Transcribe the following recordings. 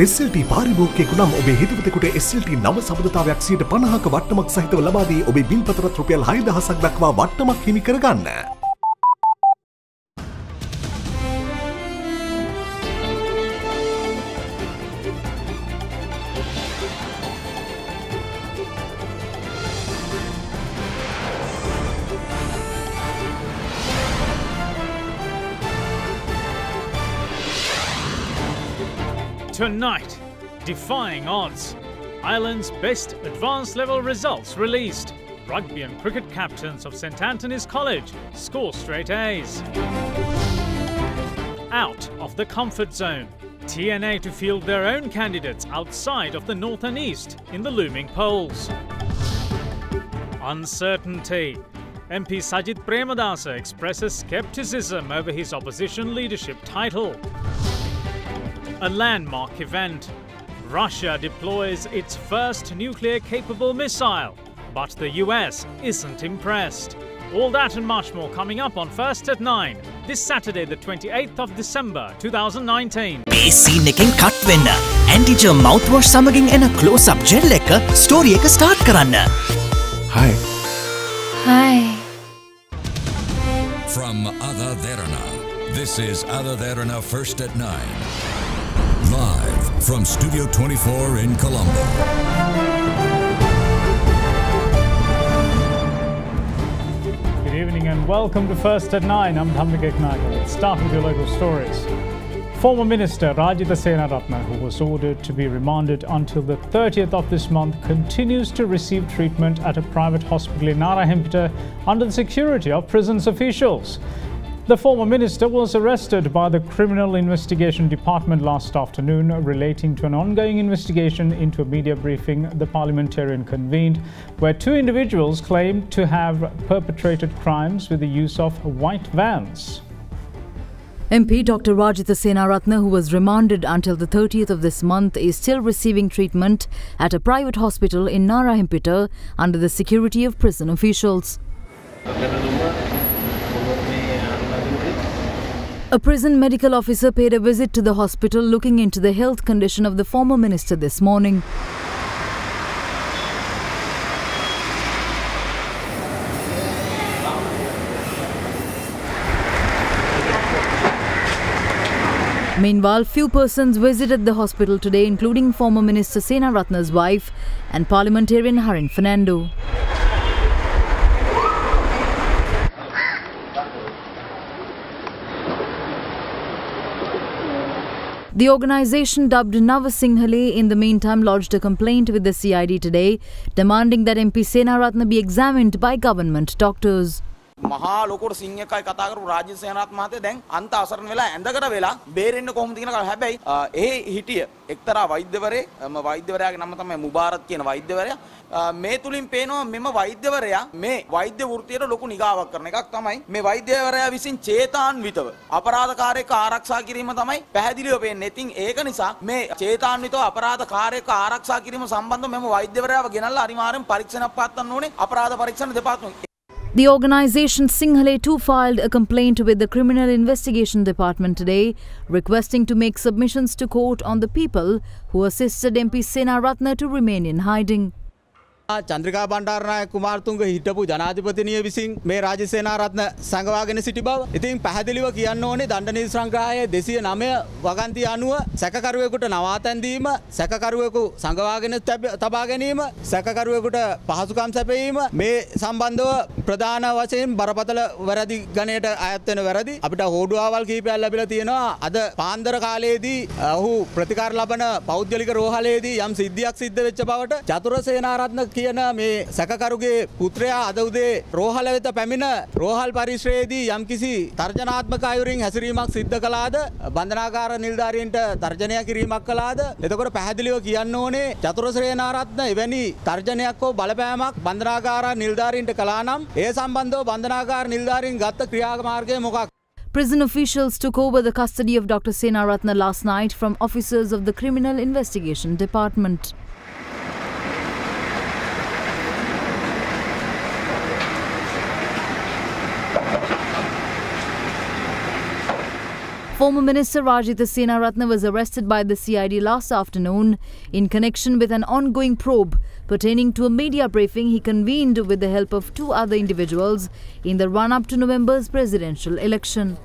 SLT පාරිභෝගිකයෙකු නම් ඔබේ හිතවතෙකුට SLT නව සබඳතාවයක් 50%ක වට්ටමක් සහිතව ලබා දී ඔබේ බිල්පතරත් රුපියල් 6000ක් දක්වා වට්ටමක් හිමි කරගන්න. Tonight, defying odds. Ireland's best advanced level results released. Rugby and cricket captains of St Anthony's College score straight A's. Out of the comfort zone. TNA to field their own candidates outside of the North and East in the looming polls. Uncertainty. MP Sajid Premadasa expresses scepticism over his opposition leadership title. A landmark event. Russia deploys its first nuclear-capable missile, but the US isn't impressed. All that and much more coming up on First at 9, this Saturday the 28th of December 2019. මේ scene එකෙන් cut වෙන්න. Anti-germ mouthwash සමගින් එන close-up gel එක story එක start කරන්න. Hi. Hi. From AdaDerana, this is AdaDerana First at 9. Live from Studio 24 in Colombo. Good evening and welcome to First at 9. I'm Dhamik Eknagar. Let's start with your local stories. Former Minister Rajitha Senaratne, who was ordered to be remanded until the 30th of this month, continues to receive treatment at a private hospital in Narahempita under the security of prisons officials. The former minister was arrested by the Criminal Investigation Department last afternoon relating to an ongoing investigation into a media briefing the parliamentarian convened, where two individuals claimed to have perpetrated crimes with the use of white vans. MP Dr. Rajitha Senaratne, who was remanded until the 30th of this month, is still receiving treatment at a private hospital in Narahempita under the security of prison officials. A prison medical officer paid a visit to the hospital looking into the health condition of the former minister this morning. Meanwhile, few persons visited the hospital today, including former Minister Senaratne's wife and parliamentarian Harin Fernando. The organisation dubbed Nava Singhale in the meantime lodged a complaint with the CID today, demanding that MP Senaratne be examined by government doctors. මහා ලොකුට සිංහ එකයි කතා කරපු රාජ්‍ය සේනාරත් මහත්තයා දැන් අන්ත අසරණ වෙලා ඇඳකට වෙලා බේරෙන්න කොහොමද කියන එක හැබැයි ඒ හිටිය එක්තරා වෛද්‍යවරයාගේ නම තමයි මුබාරත් කියන වෛද්‍යවරයා මේ තුලින් පේනවා මෙම වෛද්‍යවරයා මේ වෛද්‍ය වෘත්තියට ලොකු නිගාවක් කරන එකක් තමයි මේ වෛද්‍යවරයා විසින් චේතාන්විතව අපරාධකාරයෙක් ආරක්ෂා කිරීම තමයි පැහැදිලිව පේන්නේ. ඉතින් ඒක නිසා මේ චේතාන්විතව අපරාධකාරයෙක් ආරක්ෂා කිරීම සම්බන්ධව මෙම වෛද්‍යවරයාව ගෙනල්ලා අනිවාර්යෙන් පරීක්ෂණයක් පවත්වන්න ඕනේ අපරාධ පරීක්ෂණ දෙපාර්තමේන්තුවේ. The organisation Singhale too filed a complaint with the Criminal Investigation Department today, requesting to make submissions to court on the people who assisted MP Senaratne to remain in hiding. Chandrika Bandaranaike Kumaratunga හිටපු ජනාධිපතිනිය විසින් මේ රාජ්‍ය සේනාරත්න සංගවාගෙන සිටි බව. ඉතින් පැහැදිලිව කියන්න ඕනේ දණ්ඩ නීති සංග්‍රහයේ 209 වගන්ති අනුව සැකකරුවෙකුට නවාතැන් දීම, සැකකරුවෙකු සංගවාගෙන තබා ගැනීම, සැකකරුවෙකුට පහසුකම් සැපයීම මේ සම්බන්ධව ප්‍රධාන වශයෙන් බරපතල වැරදි ගණයට අයත් වෙන වැරදි. අපිට හෝඩුවාවල් කීපයක් ලැබිලා තියෙනවා. අද පාන්දර කාලයේදී ඔහු ප්‍රතිකාර ලබන පෞද්ගලික රෝහලේදී යම් සිද්ධියක් සිද්ධ වෙච්ච බවට චතුර සේනාරත්න කියන මේ සැකකරුගේ පුත්‍රයා අද උදේ රෝහල වෙත පැමිණ රෝහල් පරිශ්‍රයේදී යම්කිසි තර්ජනාත්මක අයුරින් හැසිරීමක් සිද්ධ කළාද බන්ධනාගාර නිලධාරීන්ට තර්ජනය කිරීමක් කළාද එතකොට පැහැදිලිව කියන්න ඕනේ චතුර සේනාරත්න එවැනි තර්ජනයක් හෝ බලපෑමක් බන්ධනාගාර නිලධාරීන්ට කළා නම් ඒ සම්බන්ධව බන්ධනාගාර නිලධාරීන් ගත්ත ක්‍රියාමාර්ගය මොකක්ද? Prison officials took over the custody of Dr. Senaratne last night from officers of the Criminal Investigation Department. Former Minister Rajitha Senaratne was arrested by the CID last afternoon in connection with an ongoing probe pertaining to a media briefing he convened with the help of two other individuals in the run-up to November's presidential election.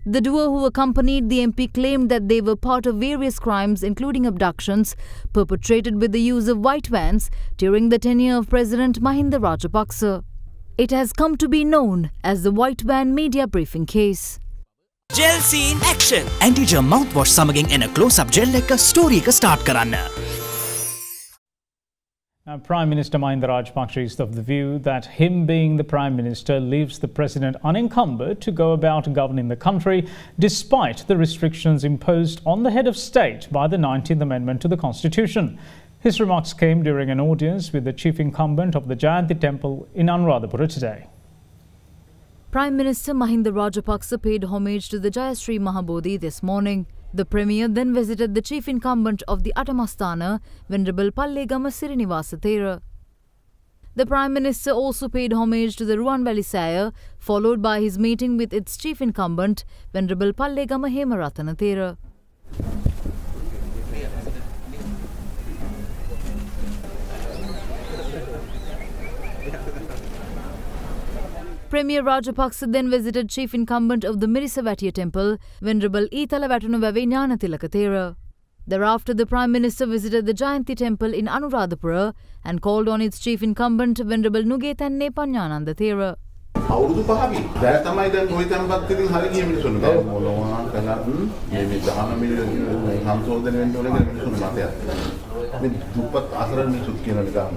The duo who accompanied the MP claimed that they were part of various crimes including abductions perpetrated with the use of white vans during the tenure of President Mahinda Rajapaksa. It has come to be known as the White Van media briefing case. Gel scene action. Anti-germ mouthwash samaging in a close-up gel like a story ka start karanna. Now, Prime Minister Mahinda Rajapaksa is of the view that him being the Prime Minister leaves the President unencumbered to go about governing the country despite the restrictions imposed on the head of state by the 19th Amendment to the Constitution. His remarks came during an audience with the chief incumbent of the Jayanti Temple in Anuradhapura today. Prime Minister Mahinda Rajapaksa paid homage to the Jayashree Mahabodhi this morning. The Premier then visited the chief incumbent of the Atamastana, Venerable Pallegama Sirinivasa Thera. The Prime Minister also paid homage to the Ruwanvali Sire, followed by his meeting with its chief incumbent, Venerable Pallegama Hemaratana Thera. Premier Rajapaksa then visited chief incumbent of the Mirisavatia Temple, Venerable Ithalavattunuvave Gnanatilaka Thera. Thereafter, the Prime Minister visited the Jayanti Temple in Anuradhapura and called on its chief incumbent, Venerable Nugethanne Pannyananda Thera. අවුරුදු පහකින් දැන් තමයි දැන් කොයි තැනපත් ඉතින් හරි ගිය මිනිස්සුන් දැන් මොනවා කළා මේ 10 මිලියන සංශෝධනය වෙන්න ඕන කියලා මිනිස්සුන් මතයක් මේ දුප්පත් අසරණ මිනිස්සුත් කියන නිකම්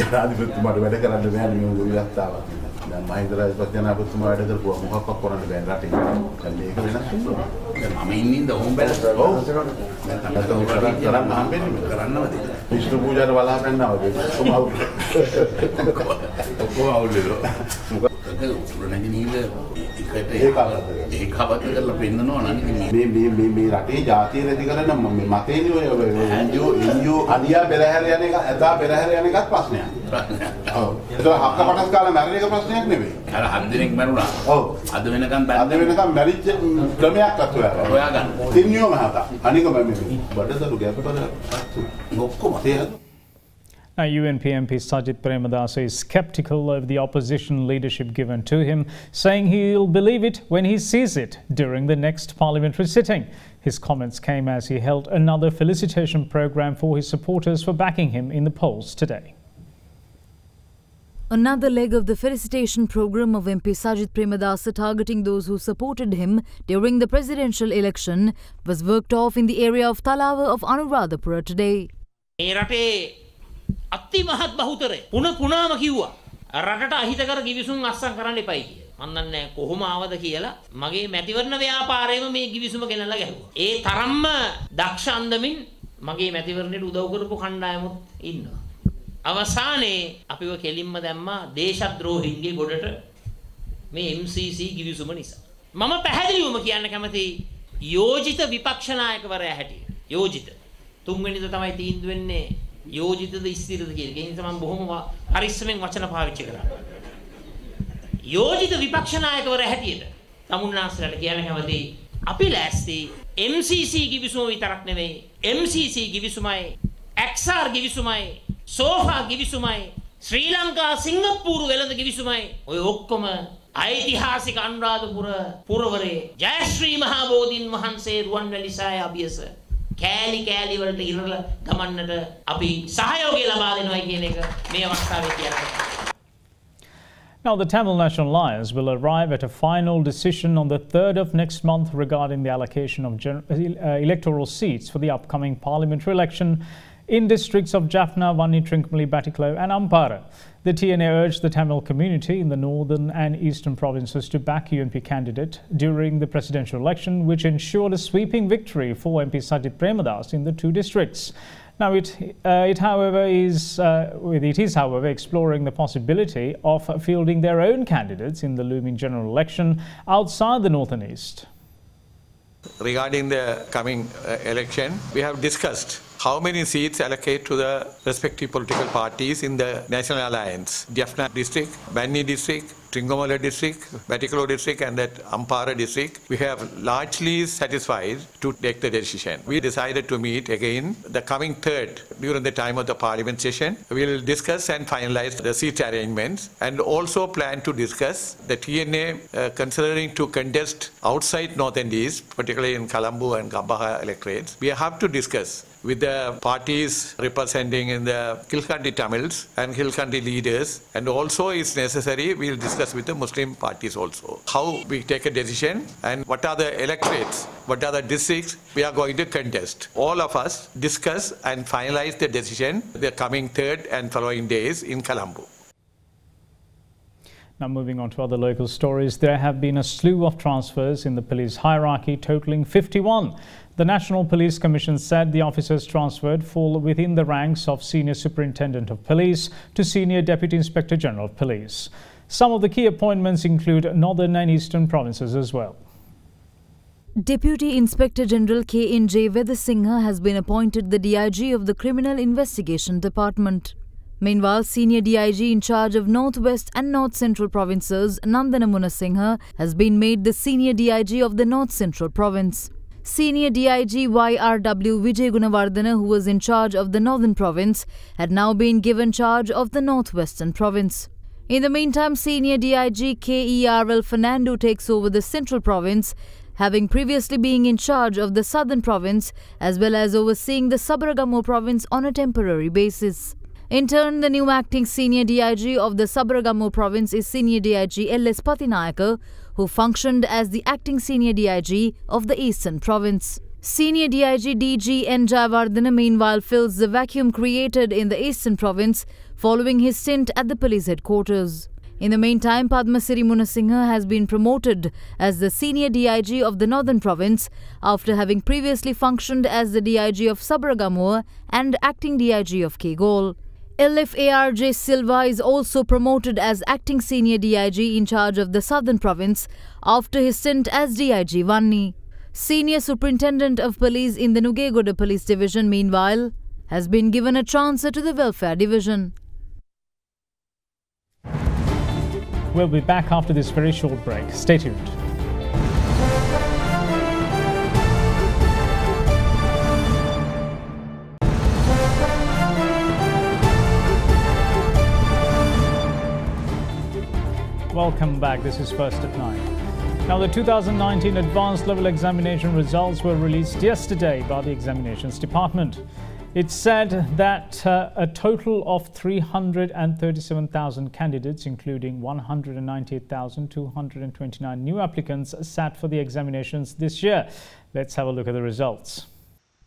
ජනාධිපතිතුමාට වැඩ කරන්න බෑනේ මේ ගොවියත්තාව දැන් මහින්ද රාජපක්ෂ ජනාධිපතිතුමා වැඩ කරපුවා මොකක්වත් කරන්න බෑ රටේ දැන් මේක වෙනස් වෙනවා දැන් මම ඉන්නේ ඉඳ ඕම් බැලන්ස් ඔව් දැන් තමයි කරන්න හම්බෙන්නේ කරන්නවද විෂ්ණු පූජාට වලා පැන්නා වගේ ඔක්කොම අවුල් මේ රටේ ජාතිය නැති කරන මේ මතේනේ ඔය එන්ජියෝ අලියා පෙරහැර යන එක ඇතා පෙරහැර යන එකත් ප්‍රශ්නයක්. ඔව්. ඒක හක්ක පටස් කාලා මැරෙන එක ප්‍රශ්නයක් නෙවෙයි. අර 7 දිනක් මැරුණා. ඔව්. අද වෙනකන් මැරිච්ච ක්‍රමයක්වත් හොයාගන්න. තින්නියෝ මහතා. අනික මම බඩදරු ගැප්පර ඔක්කොම තේරෙනවා. Now, UNP MP Sajith Premadasa is sceptical of the opposition leadership given to him, saying he'll believe it when he sees it during the next parliamentary sitting. His comments came as he held another felicitation program for his supporters for backing him in the polls today. Another leg of the felicitation program of MP Sajith Premadasa targeting those who supported him during the presidential election was worked off in the area of Talawa of Anuradhapura today. අති මහත් බහුතරය පුනාම කිව්වා රටට අහිතකර කිවිසුම් අස්සම් කරන්න එපයි කියලා. මම දන්නේ නැහැ කොහොම ආවද කියලා. මගේ මැතිවරණ ව්‍යාපාරයේම මේ කිවිසුම ගෙනල්ලා ගැහුවා. ඒ තරම්ම දක්ෂ අන්දමින් මගේ මැතිවරණයට උදව් කරපු කණ්ඩායමුත් ඉන්නවා. අවසානයේ අපිව කෙලින්ම දැම්මා දේශද්‍රෝහීන්ගේ ගොඩට මේ MCC කිවිසුම නිසා. මම පැහැදිලිවම කියන්න කැමතියි යෝජිත විපක්ෂ නායකවරයා හැටියට. යෝජිත තුන්වෙනිද තමයි තීන්දුව වෙන්නේ යෝජිතද ස්ථිරද කියන එක. ඒ නිසා මම බොහොම පරිස්සමෙන් වචන පාවිච්චි කරා. යෝජිත විපක්ෂ නායකවරයා හැටියට තමුන්නාස්ලට කියන කැමතියි අපි ලෑස්ති MCC කිවිසුම විතරක් නෙවෙයි MCC කිවිසුමයි XR කිවිසුමයි සෝෆා කිවිසුමයි ශ්‍රී ලංකා සිංගප්පූරු වෙළඳ කිවිසුමයි ඔය ඔක්කොම ඓතිහාසික අනුරාධපුර පුරවරේ ජයශ්‍රී මහා බෝධීන් වහන්සේ රුවන්වැලි සෑය අභියස කෑලි කෑලි වලට ඉරලා ගමන්නට අපි සහයෝගය ලබා දෙනවායි කියන එක මේ අවස්ථාවේ කියන්න. Now, the Tamil National Alliance will arrive at a final decision on the 3rd of next month regarding the allocation of electoral seats for the upcoming parliamentary election in districts of Jaffna, Vanni, Trincomalee, Batticaloa and Ampara. The TNA urged the Tamil community in the northern and eastern provinces to back UNP candidate during the presidential election, which ensured a sweeping victory for MP Sajith Premadasa in the two districts. Now, it is, however, exploring the possibility of fielding their own candidates in the looming general election outside the north and east. Regarding the coming election, we have discussed how many seats allocate to the respective political parties in the National Alliance. Jaffna district, Vanni district, Trincomalee district, Batikalo district and that Ampara district, we have largely satisfied to take the decision. We decided to meet again the coming third during the time of the parliament session. We will discuss and finalize the seat arrangements and also plan to discuss the TNA considering to contest outside North and East, particularly in Colombo and Gabaha electorates. We have to discuss with the parties representing in the Hill Country Tamils and Hill Country leaders, and also is necessary we will discuss with the Muslim parties also how we take a decision and what are the electorates, what are the districts we are going to contest. All of us discuss and finalize the decision the coming third and following days in Colombo. Now moving on to other local stories, there have been a slew of transfers in the police hierarchy totaling 51. The National Police Commission said the officers transferred fall within the ranks of Senior Superintendent of Police to Senior Deputy Inspector General of Police. Some of the key appointments include Northern and Eastern provinces as well. Deputy Inspector General K.N.J. Vedasinghe has been appointed the DIG of the Criminal Investigation Department. Meanwhile, Senior DIG in charge of North West and North Central provinces, Nandana Munasinghe, has been made the Senior DIG of the North Central province. Senior DIG YRW Vijay Gunawardena, who was in charge of the Northern province, had now been given charge of the Northwestern province. In the meantime, Senior DIG KERL Fernando takes over the Central province, having previously been in charge of the Southern province as well as overseeing the Sabaragamu province on a temporary basis. In turn, the new acting Senior DIG of the Sabaragamu province is Senior DIG L.S. Patinayaka, who functioned as the acting Senior DIG of the Eastern province. Senior DIG DG N. Jayawardena meanwhile fills the vacuum created in the Eastern province following his stint at the police headquarters. In the meantime, Padmasiri Munasinghe has been promoted as the Senior DIG of the Northern province after having previously functioned as the DIG of Sabaragamu and acting DIG of Kegol. LFARJ Silva is also promoted as acting Senior DIG in charge of the Southern province after his stint as DIG Vanni. Senior Superintendent of Police in the Nugegoda Police Division, meanwhile, has been given a transfer to the Welfare Division. We'll be back after this very short break. Stay tuned. Welcome back. This is First at 9. Now, the 2019 Advanced Level Examination results were released yesterday by the Examinations Department. It said that a total of 337,000 candidates, including 198,229 new applicants, sat for the examinations this year. Let's have a look at the results.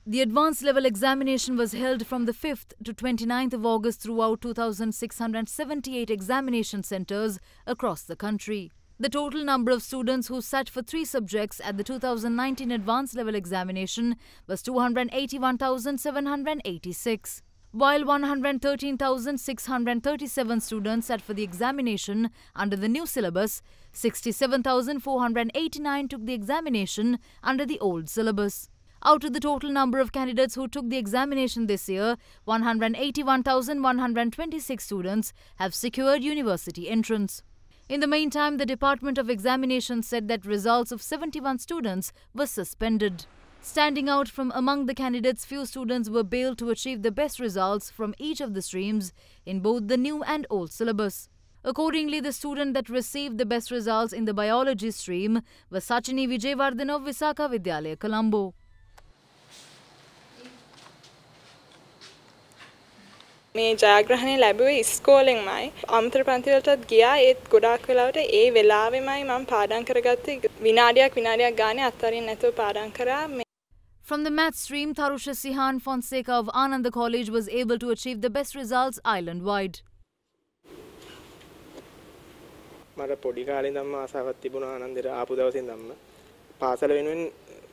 The advanced level examination was held from the 5th to 29th of August throughout 2,678 examination centres across the country. The total number of students who sat for 3 subjects at the 2019 advanced level examination was 281,786. While 113,637 students sat for the examination under the new syllabus, 67,489 took the examination under the old syllabus. Out of the total number of candidates who took the examination this year, 181,126 students have secured university entrance. In the meantime, the Department of Examinations said that results of 71 students were suspended. Standing out from among the candidates, few students were able to achieve the best results from each of the streams in both the new and old syllabus. Accordingly, the student that received the best results in the biology stream was Sachini Vijayawardena of Visakha Vidyalaya, Colombo. මේ ජයග්‍රහණය ලැබුවේ ඉස්කෝලෙන්මයි අමතර පන්ති වලටත් ගියා ඒත් ගොඩාක් වෙලාවට ඒ වෙලාවෙමයි මම පාඩම් කරගත්තේ විනාඩියක් ගානේ අත්තරින් නැතුව පාඩම් කරා. From the maths stream, Tharusha Sihan Fonseca of Ananda College was able to achieve the best results island-wide. මට පොඩි කාලේ ඉඳන්ම ආසාවක් තිබුණා ආනන්දේට ආපු දවසේ ඉඳන්ම පාසල වෙනුවෙන්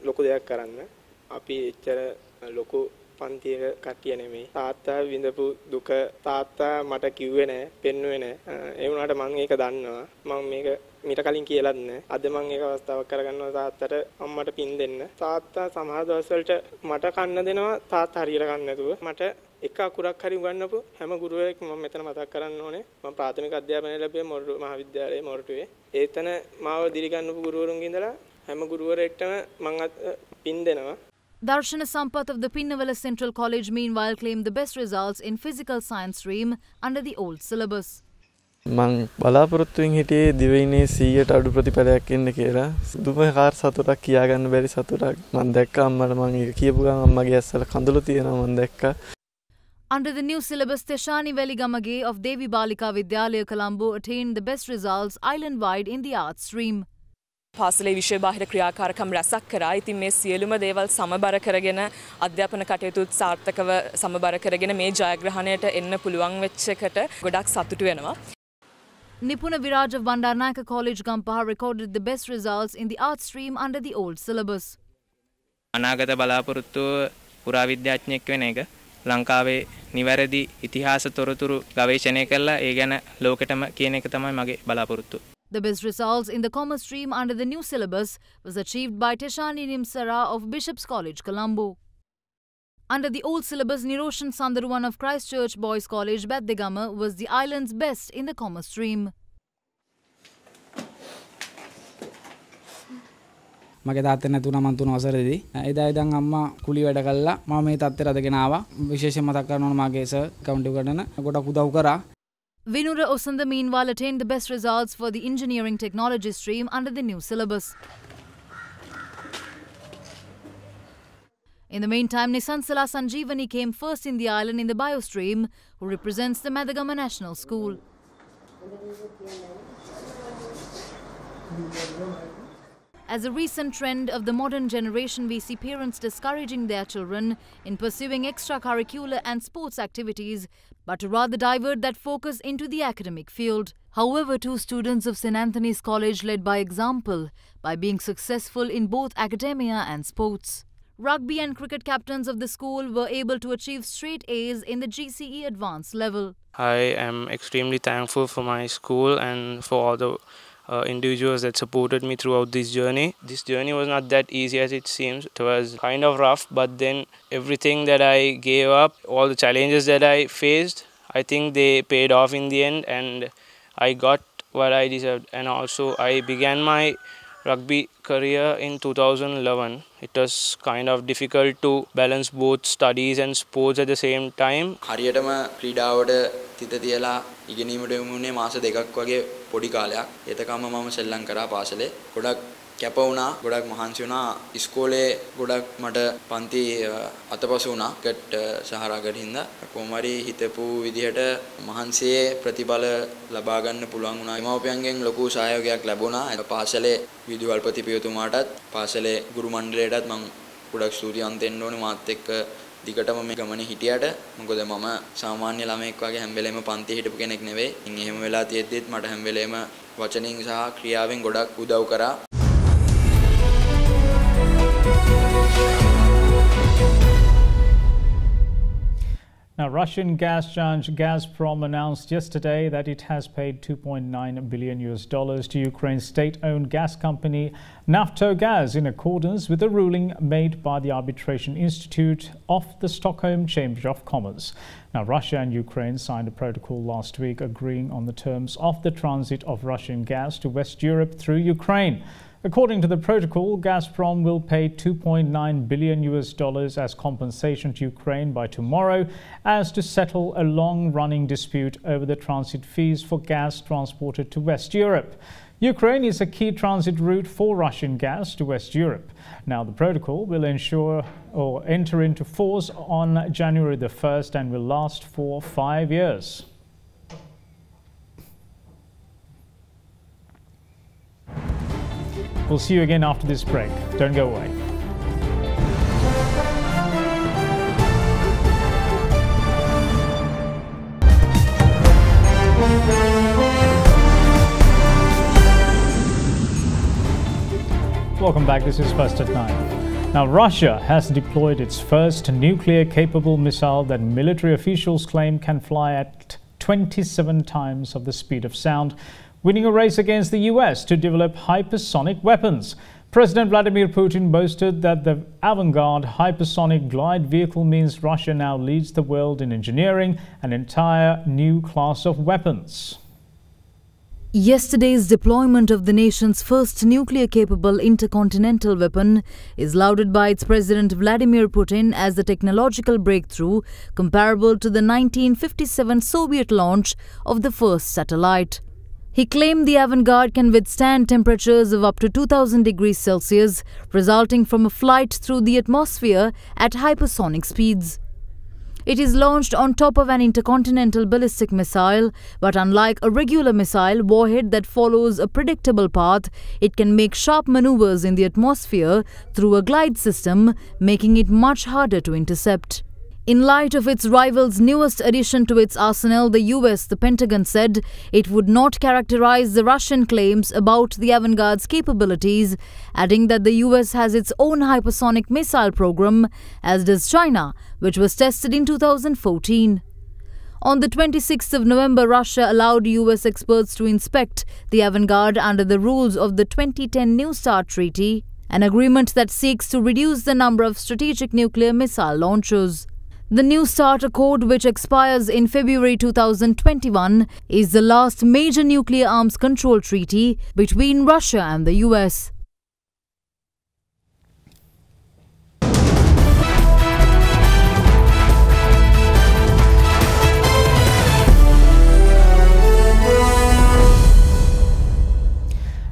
ලොකු දෙයක් කරන්න. අපි එච්චර ලොකු පන්තියක කට්ටිය නෙමෙයි. තාත්තා විඳපු දුක තාත්තා මට කිව්වේ නෑ, පෙන්නුවේ නෑ. ඒ වුණාට මම ඒක දන්නවා. මම මේක මීට කලින් කියලාත් නෑ. අද මම ඒක අවස්ථාවක් කරගන්නවා තාත්තට අම්මට පින් දෙන්න. තාත්තා සමහර දවස් වලට මට කන්න දෙනවා තාත්තා හරියට කන්න නැතුව. මට එක අකුරක් හරි උගන්වපු හැම ගුරුවරයෙක්ම මම මෙතන මතක් කරන්න ඕනේ. මම ප්‍රාථමික අධ්‍යාපනය ලැබුවේ මොරටු මහාවිද්‍යාලයේ මොරටුවේ. ඒතන මාව දිරිගන්නපු ගුරුවරුන්ගේ ඉඳලා හැම ගුරුවරයෙක්ටම මම පින් දෙනවා. Darshana Sampath of the Pinnavala Central College meanwhile claimed the best results in physical science stream under the old syllabus. මං බලාපොරොත්තුෙන් හිටියේ දිවයිනේ 100ට අඩු ප්‍රතිඵලයක් එන්න කියලා. දුමකාර සතුටක් කියාගන්න බැරි සතුටක් මං දැක්කා. අම්මට මං ඒක කියපු ගමන් අම්මගේ ඇස්වල කඳුළු තියෙනවා මං දැක්කා. Under the new syllabus, Teshani Veligamage of Devi Balika Vidyalaya Colombo attained the best results island-wide in the arts stream. පාසලේ විෂය බාහිර ක්‍රියාකාරකම් රැසක් කරා. ඉතින් මේ සියලුම දේවල් සමබර කරගෙන අධ්‍යාපන කටයුතු සාර්ථකව සමබර කරගෙන මේ ජයග්‍රහණයට එන්න පුළුවන් වෙච්ච එකට ගොඩක් සතුටු වෙනවා. Nipuna Viraj of Bandaranaike College Gampaha recorded the best results in the arts stream under the old syllabus. අනාගත බලාපොරොත්තු පුරාවිද්‍යාඥයෙක් වෙන එක ලංකාවේ නිවැරදි ඉතිහාස තොරතුරු ගවේෂණය කරලා ඒ ගැන ලෝකෙටම කියන එක තමයි මගේ බලාපොරොත්තුව. The best results in the commerce stream under the new syllabus was achieved by Teshani Nimsara of Bishop's College, Colombo. Under the old syllabus, Niroshan Sandaruwan of Christchurch Boys College, Beddigama was the island's best in the commerce stream. මගේ තාත්තේ නැතුණා මං 3 වසරේදී. එදා ඉඳන් අම්මා කුලි වැඩ කළා. මම මේ තත්ත්වයට අදගෙන ආවා. විශේෂයෙන් මතක් කරනවා මගේ සර් කවුන්ටි කරන ගොඩක් උදව් කරා. Vinura Osanda meanwhile attained the best results for the engineering technology stream under the new syllabus. In the meantime, Nisansala Sanjeevani came first in the island in the bio stream, who represents the Medagama National School. As a recent trend of the modern generation, we see parents discouraging their children in pursuing extracurricular and sports activities, but to rather divert that focus into the academic field. However, 2 students of St. Anthony's College led by example by being successful in both academia and sports. Rugby and cricket captains of the school were able to achieve straight A's in the GCE advanced level. I am extremely thankful for my school and for all the individuals that supported me throughout this journey. This journey was not that easy as it seems. It was kind of rough, but then everything that I gave up, all the challenges that I faced, I think they paid off in the end and I got what I deserved. And also I began my rugby career in 2011. It was kind of difficult to balance both studies and sports at the same time. හරියටම ක්‍රීඩාවට තිත තියලා ඉගෙනීමට යොමු වුණේ මාස 2ක් වගේ පොඩි කාලයක්. ඒතකම මම සෙල්ලම් කරා පාසලේ. ගොඩක් කැප වුණා, ගොඩක් මහන්සි වුණා. ඉස්කෝලේ ගොඩක් මට පන්ති අතපසු වුණා. කට සහරාගට හින්දා කොහොම හරි හිතපු විදිහට මහන්සියේ ප්‍රතිඵල ලබා ගන්න පුළුවන් වුණා. දෙමව්පියන්ගෙන් ලොකු සහයෝගයක් ලැබුණා. පාසලේ විදුහල්පති පියතුමාටත් පාසලේ ගුරු මණ්ඩලයටත් මම ගොඩක් ස්තුතිවන්ත වෙන්න ඕනේ මාත් එක්ක දිගටම මේ ගමනේ හිටියට. මොකද මම සාමාන්‍ය ළමයෙක් වගේ හැම වෙලේම පන්තියේ හිටපු කෙනෙක් නෙවෙයි. ඉතින් එහෙම වෙලා තියෙද්දිත් මට හැම වෙලේම වචනින් සහ ක්‍රියාවෙන් ගොඩක් උදව් කරා. Now, Russian gas giant Gazprom announced yesterday that it has paid $2.9 billion to Ukraine's state-owned gas company Naftogaz in accordance with a ruling made by the Arbitration Institute of the Stockholm Chamber of Commerce. Now, Russia and Ukraine signed a protocol last week agreeing on the terms of the transit of Russian gas to West Europe through Ukraine. According to the protocol, Gazprom will pay $2.9 billion as compensation to Ukraine by tomorrow as to settle a long-running dispute over the transit fees for gas transported to West Europe. Ukraine is a key transit route for Russian gas to West Europe. Now, the protocol will enter into force on January the 1st and will last for 5 years. We'll see you again after this break. Don't go away. Welcome back. This is First at 9. Now, Russia has deployed its first nuclear-capable missile that military officials claim can fly at 27 times of the speed of sound, winning a race against the US to develop hypersonic weapons. President Vladimir Putin boasted that the avant-garde hypersonic glide vehicle means Russia now leads the world in engineering an entire new class of weapons. Yesterday's deployment of the nation's first nuclear-capable intercontinental weapon is lauded by its President Vladimir Putin as a technological breakthrough comparable to the 1957 Soviet launch of the first satellite. He claimed the avant-garde can withstand temperatures of up to 2000 degrees Celsius, resulting from a flight through the atmosphere at hypersonic speeds. It is launched on top of an intercontinental ballistic missile, but unlike a regular missile warhead that follows a predictable path, it can make sharp maneuvers in the atmosphere through a glide system, making it much harder to intercept. In light of its rival's newest addition to its arsenal, the US, the Pentagon said, it would not characterize the Russian claims about the avant-garde's capabilities, adding that the US has its own hypersonic missile program, as does China, which was tested in 2014. On the 26th of November, Russia allowed US experts to inspect the avant-garde under the rules of the 2010 New START Treaty, an agreement that seeks to reduce the number of strategic nuclear missile launches. The New START Accord, which expires in February 2021, is the last major nuclear arms control treaty between Russia and the US.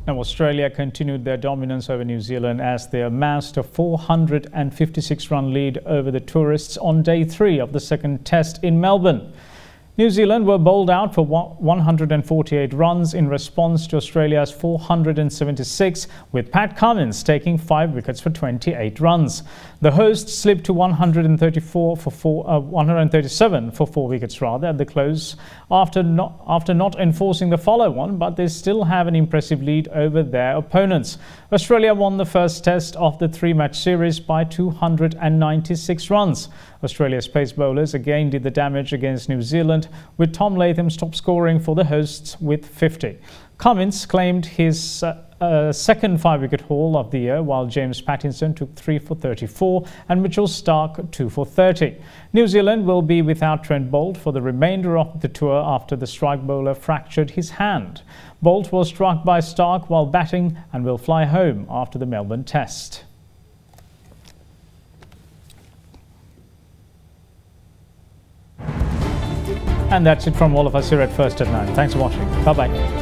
Now, Australia continued their dominance over New Zealand as they amassed a 456-run lead over the tourists on day 3 of the second test in Melbourne. New Zealand were bowled out for 148 runs in response to Australia's 476, with Pat Cummins taking 5 wickets for 28 runs. The hosts slipped to 137 for 4 wickets at the close after not enforcing the follow-on, but they still have an impressive lead over their opponents. Australia won the first test of the 3-match series by 296 runs. Australia's pace bowlers again did the damage against New Zealand, with Tom Latham's top scoring for the hosts with 50. Cummins claimed his second 5-wicket haul of the year, while James Pattinson took 3 for 34 and Mitchell Starc 2 for 30. New Zealand will be without Trent Boult for the remainder of the tour after the strike bowler fractured his hand. Boult was struck by Starc while batting and will fly home after the Melbourne Test. And that's it from all of us here at First at 9. Thanks for watching. Bye-bye.